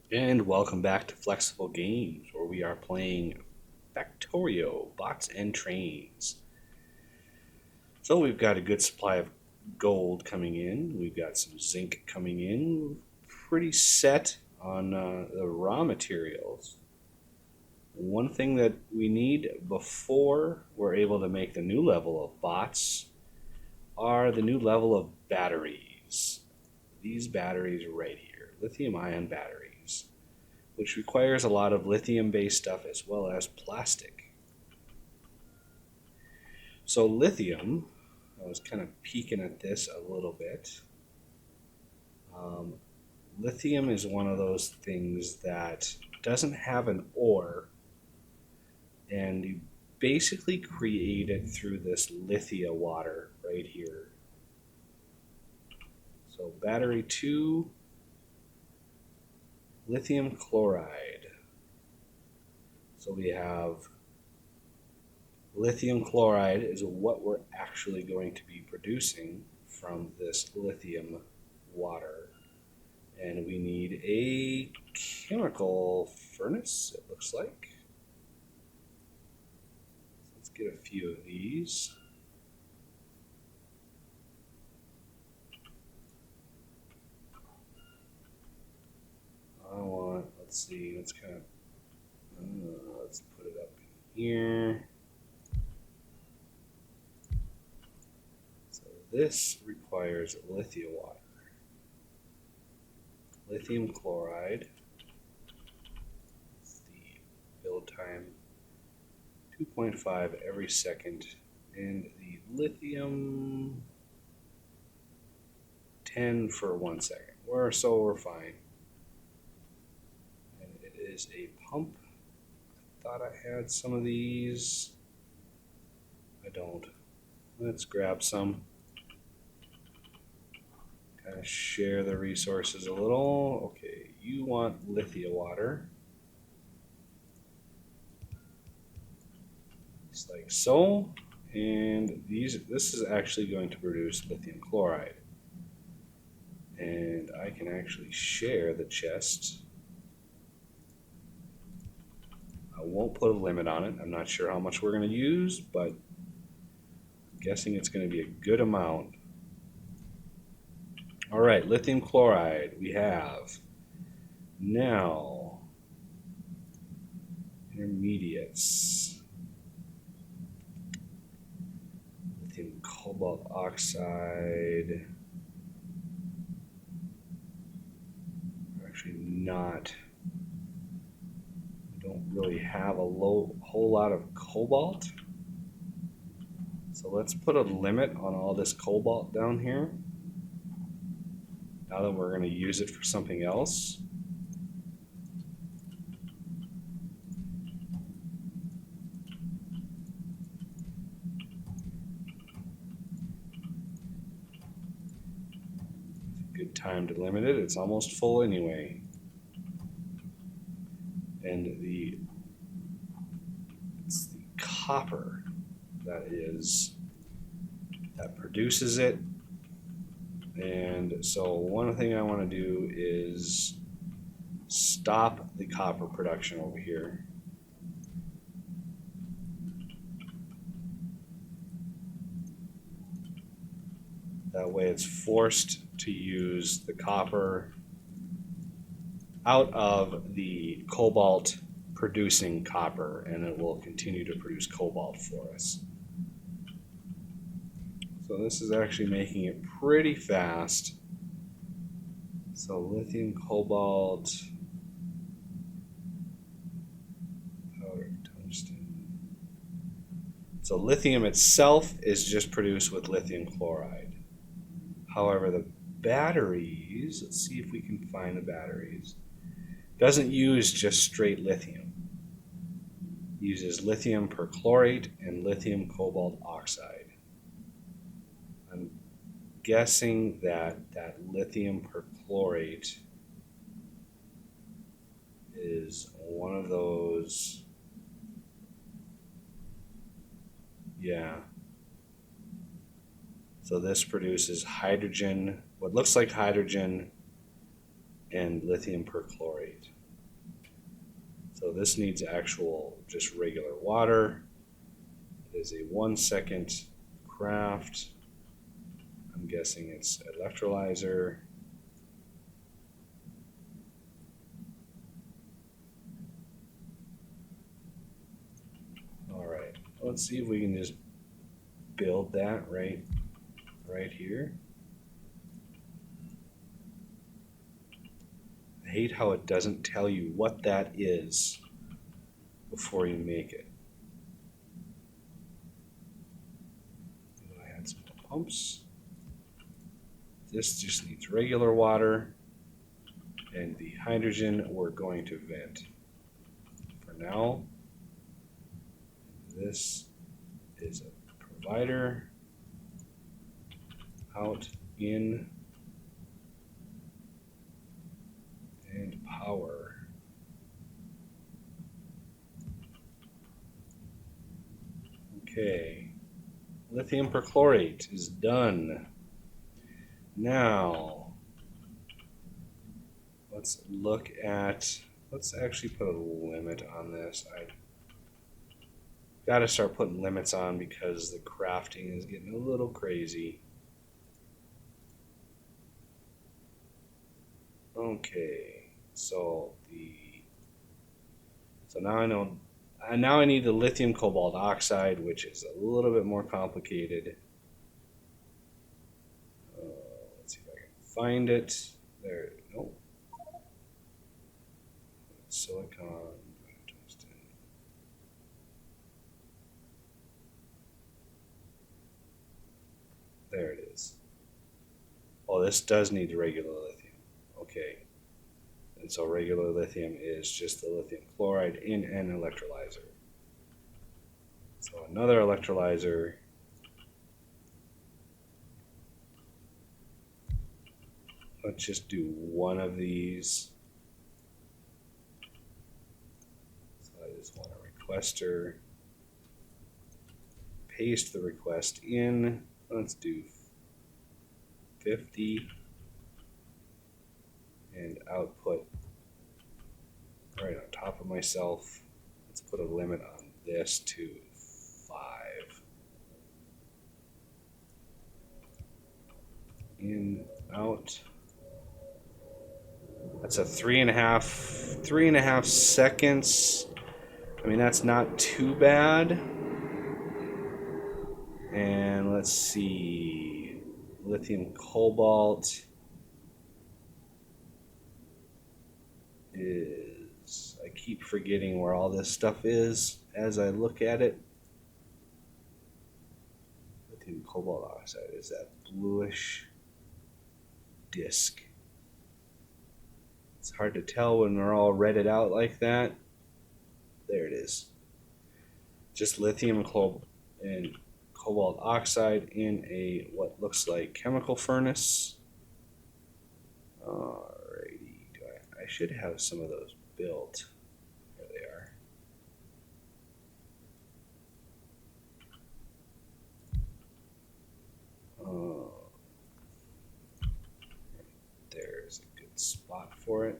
And welcome back to Flexible Games, where we are playing Factorio, Bots and Trains. So we've got a good supply of gold coming in. We've got some zinc coming in. Pretty set on the raw materials. One thing that we need before we're able to make the new level of bots are the new level of batteries. These batteries right here, lithium ion batteries, which requires a lot of lithium based stuff as well as plastic. So, lithium, I was kind of peeking at this a little bit. Um, Lithium is one of those things that doesn't have an ore, and you basically create it through this lithia water right here. So, battery 2, lithium chloride. So, we have lithium chloride is what we're actually going to be producing from this lithium water. And we need a chemical furnace, it looks like. Let's get a few of these. Let's see, let's kind of, let's put it up here. So this requires lithium water. Lithium chloride. It's the build time 2.5 every second. And the lithium 10 for 1 second. So we're fine. And it is a pump. I thought I had some of these. I don't. Let's grab some. Kind of share the resources a little. Okay, you want lithia water. Just like so. And this is actually going to produce lithium chloride. And I can actually share the chest. I won't put a limit on it. I'm not sure how much we're going to use, but I'm guessing it's going to be a good amount. All right, lithium chloride we have. Now, intermediates. Lithium cobalt oxide. Actually not. We don't really have a whole lot of cobalt. So let's put a limit on all this cobalt down here. Now that we're going to use it for something else. Good time to limit it. It's almost full anyway. And it's the copper that produces it. And so one thing I want to do is stop the copper production over here. That way it's forced to use the copper out of the cobalt producing copper, and it will continue to produce cobalt for us. So this is actually making it pretty fast. So lithium, cobalt, powder, tungsten. So lithium itself is just produced with lithium chloride. However, the batteries, let's see if we can find the batteries, doesn't use just straight lithium. It uses lithium perchlorate and lithium cobalt oxide. I'm guessing that lithium perchlorate is one of those. Yeah. So this produces hydrogen, what looks like hydrogen and lithium perchlorate. So this needs actual just regular water. It is a 1 second craft. I'm guessing it's electrolyzer. All right, let's see if we can just build that right here. I hate how it doesn't tell you what that is before you make it. I add some more pumps. This just needs regular water, and the hydrogen we're going to vent. For now, this is a provider, out, in, and power. Okay, lithium perchlorate is done. Now, let's actually put a limit on this. I gotta start putting limits on because the crafting is getting a little crazy. Okay, so now I know. Now I need the lithium cobalt oxide, which is a little bit more complicated. Let's see if I can find it. There, no. Silicon, tungsten. There it is. Oh, this does need regular lithium. Okay. And so regular lithium is just the lithium chloride in an electrolyzer. So another electrolyzer. Let's just do one of these. So I just want a requester. Paste the request in. Let's do 50. And output right on top of myself. Let's put a limit on this to 5. In, out. That's a 3.5 seconds. I mean, that's not too bad. And let's see, lithium cobalt is, I keep forgetting where all this stuff is as I look at it. Lithium cobalt oxide is that bluish disc. It's hard to tell when they're all redded out like that. There it is. Just lithium and cobalt oxide in a what looks like chemical furnace. I should have some of those built. There they are. There's a good spot for it.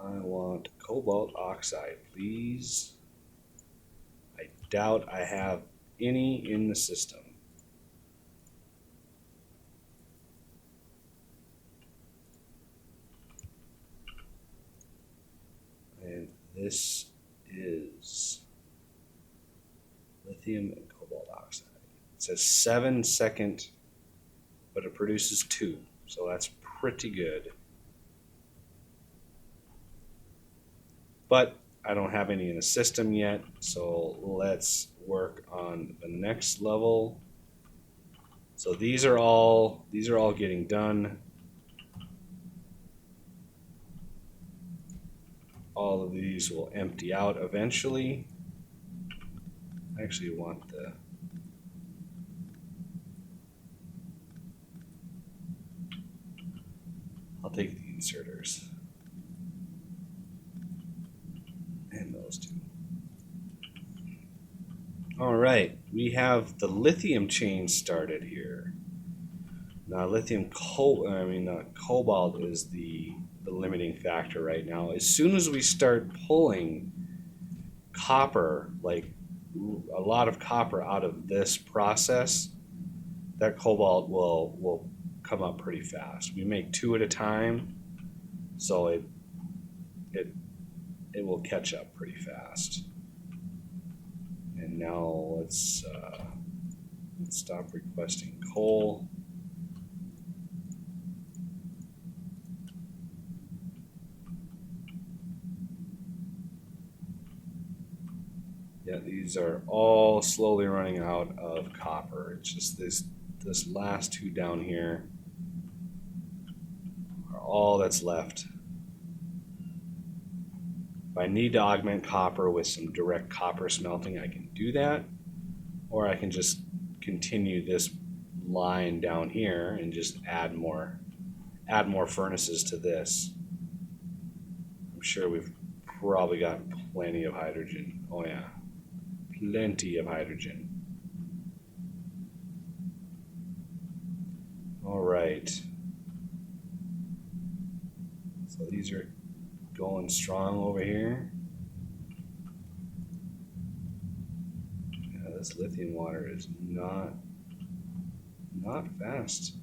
I want cobalt oxide, please. I doubt I have any in the system. And this is lithium and cobalt oxide. It says 7 second, but it produces 2, so that's pretty good. But I don't have any in the system yet, so let's work on the next level. So these are all getting done. All of these will empty out eventually. I actually want I'll take the inserters. And those two. All right, we have the lithium chain started here. Now, cobalt is the limiting factor right now. As soon as we start pulling copper, like a lot of copper out of this process, that cobalt will come up pretty fast. We make two at a time, so it it will catch up pretty fast. And now let's stop requesting coal. Yeah, these are all slowly running out of copper. It's just this last two down here are all that's left. If I need to augment copper with some direct copper smelting, I can do that. Or I can just continue this line down here and just add more furnaces to this. I'm sure we've probably got plenty of hydrogen. Oh yeah, plenty of hydrogen. All right. So these are going strong over here. Yeah, this lithium water is not fast.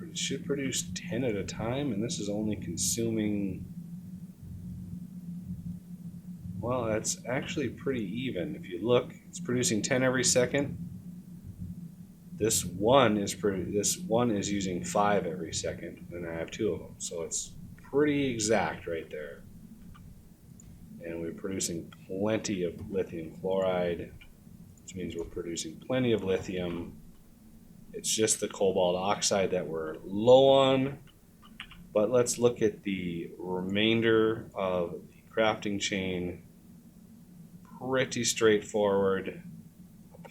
It should produce 10 at a time, and this is only consuming, well, that's actually pretty even. If you look, it's producing 10 every second. This one is using 5 every second, and I have 2 of them, so it's pretty exact right there. And we're producing plenty of lithium chloride, which means we're producing plenty of lithium. It's just the cobalt oxide that we're low on. But let's look at the remainder of the crafting chain. Pretty straightforward.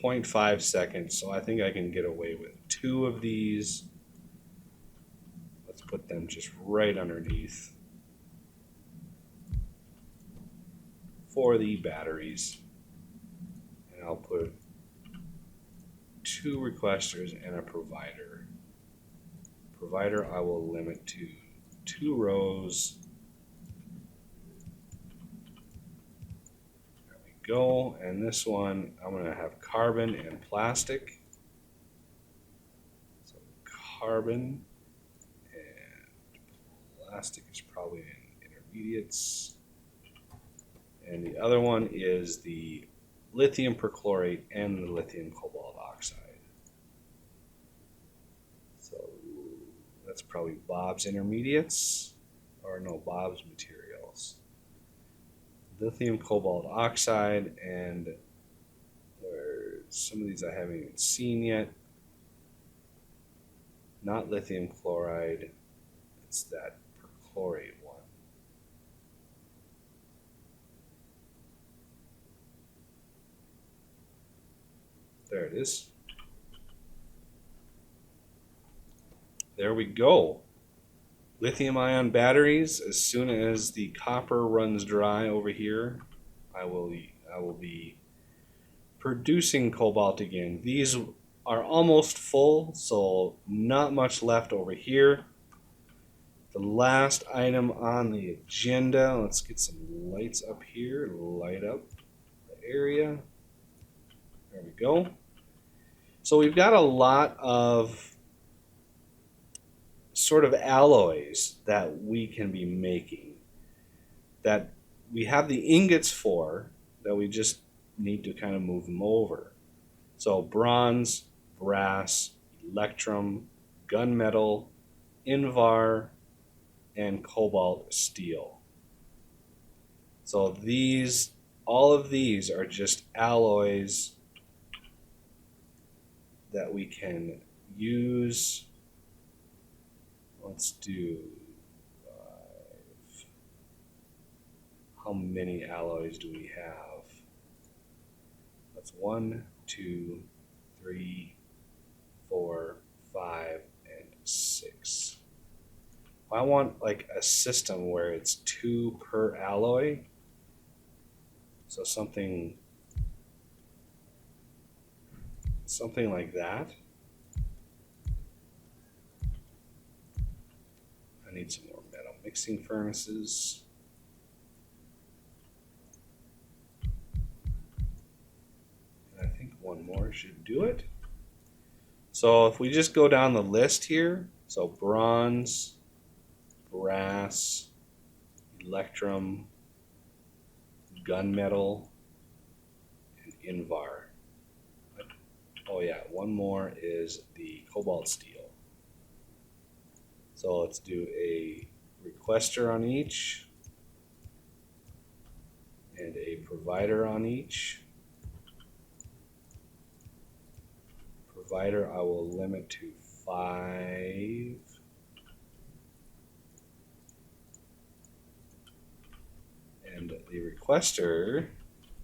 0.5 seconds, so I think I can get away with 2 of these. Let's put them just right underneath for the batteries. And I'll put 2 requesters and a provider. Provider I will limit to 2 rows. There we go. And this one I'm going to have carbon and plastic. So carbon and plastic is probably in intermediates. And the other one is the lithium perchlorate and the lithium cobalt oxide. So that's probably Bob's intermediates, or no, Bob's materials. Lithium cobalt oxide, and some of these I haven't even seen yet. Not lithium chloride, it's that perchlorate one. There it is. There we go. Lithium ion batteries. As soon as the copper runs dry over here, I will be producing cobalt again. These are almost full, so not much left over here. The last item on the agenda, let's get some lights up here, light up the area. There we go. So we've got a lot of sort of alloys that we can be making, that we have the ingots for, that we just need to kind of move them over. So bronze, brass, electrum, gunmetal, invar, and cobalt steel. So all of these are just alloys that we can use. Let's do 5. How many alloys do we have? That's 1, 2, 3, 4, 5, and 6. I want like a system where it's 2 per alloy. So something like that. need some more metal mixing furnaces. And I think one more should do it. So if we just go down the list here, so bronze, brass, electrum, gunmetal, and invar. Oh yeah, one more is the cobalt steel. So let's do a requester on each and a provider on each. Provider I will limit to 5. And the requester,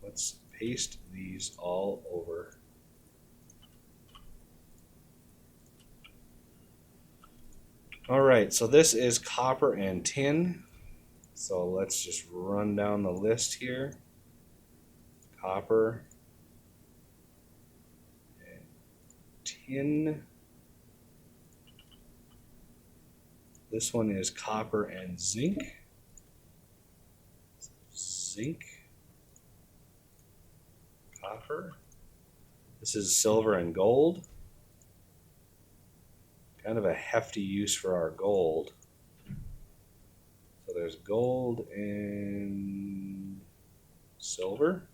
let's paste these all over. All right, so this is copper and tin. So let's just run down the list here. Copper and tin. This one is copper and zinc. Zinc, copper. This is silver and gold. Kind of a hefty use for our gold. So there's gold and silver.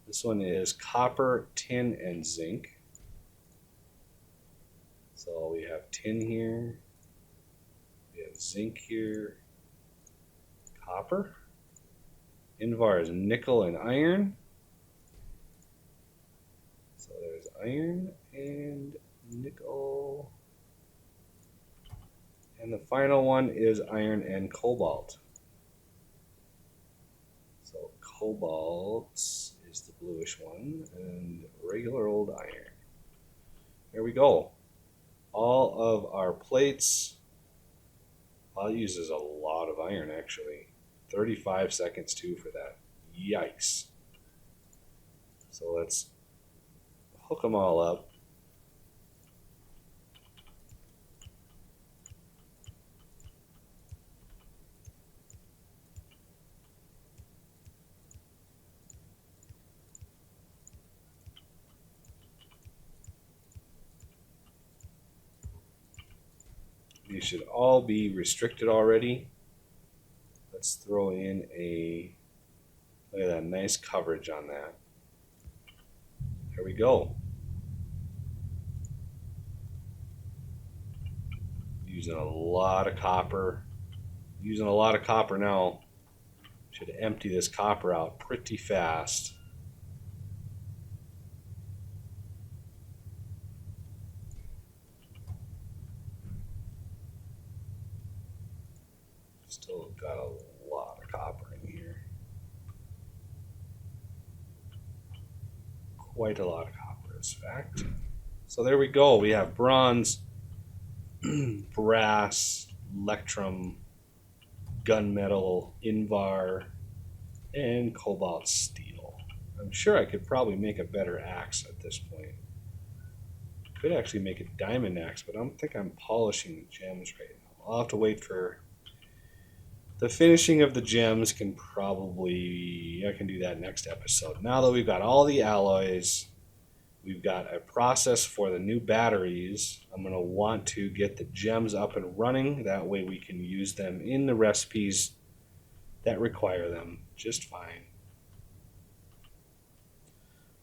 This one is copper, tin, and zinc. So we have tin here. We have zinc here. Copper. Invar is nickel and iron. So there's iron and nickel. And the final one is iron and cobalt. So cobalt is the bluish one and regular old iron. There we go. All of our plates. I'll use a lot of iron actually. 35 seconds too for that. Yikes. So let's hook them all up. These should all be restricted already. Let's throw in a, look at that nice coverage on that. There we go. Using a lot of copper. Using a lot of copper now. Should empty this copper out pretty fast. Still got a lot of copper in here. Quite a lot of copper, in fact. So there we go. We have bronze, brass, electrum, gunmetal, invar, and cobalt steel. I'm sure I could probably make a better axe at this point. Could actually make a diamond axe, but I don't think I'm polishing the gems right now. I'll have to wait for the finishing of the gems. I can do that next episode. Now that we've got all the alloys, we've got a process for the new batteries. I'm going to want to get the gems up and running. That way we can use them in the recipes that require them just fine.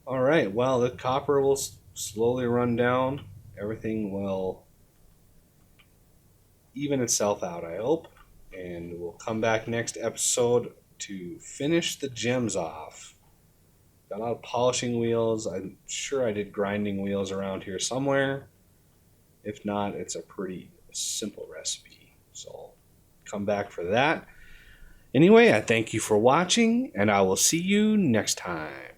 All right, well, the copper will slowly run down. Everything will even itself out, I hope. And we'll come back next episode to finish the gems off. Got a lot of polishing wheels. I'm sure I did grinding wheels around here somewhere. If not, it's a pretty simple recipe. So come back for that. Anyway, I thank you for watching, and I will see you next time.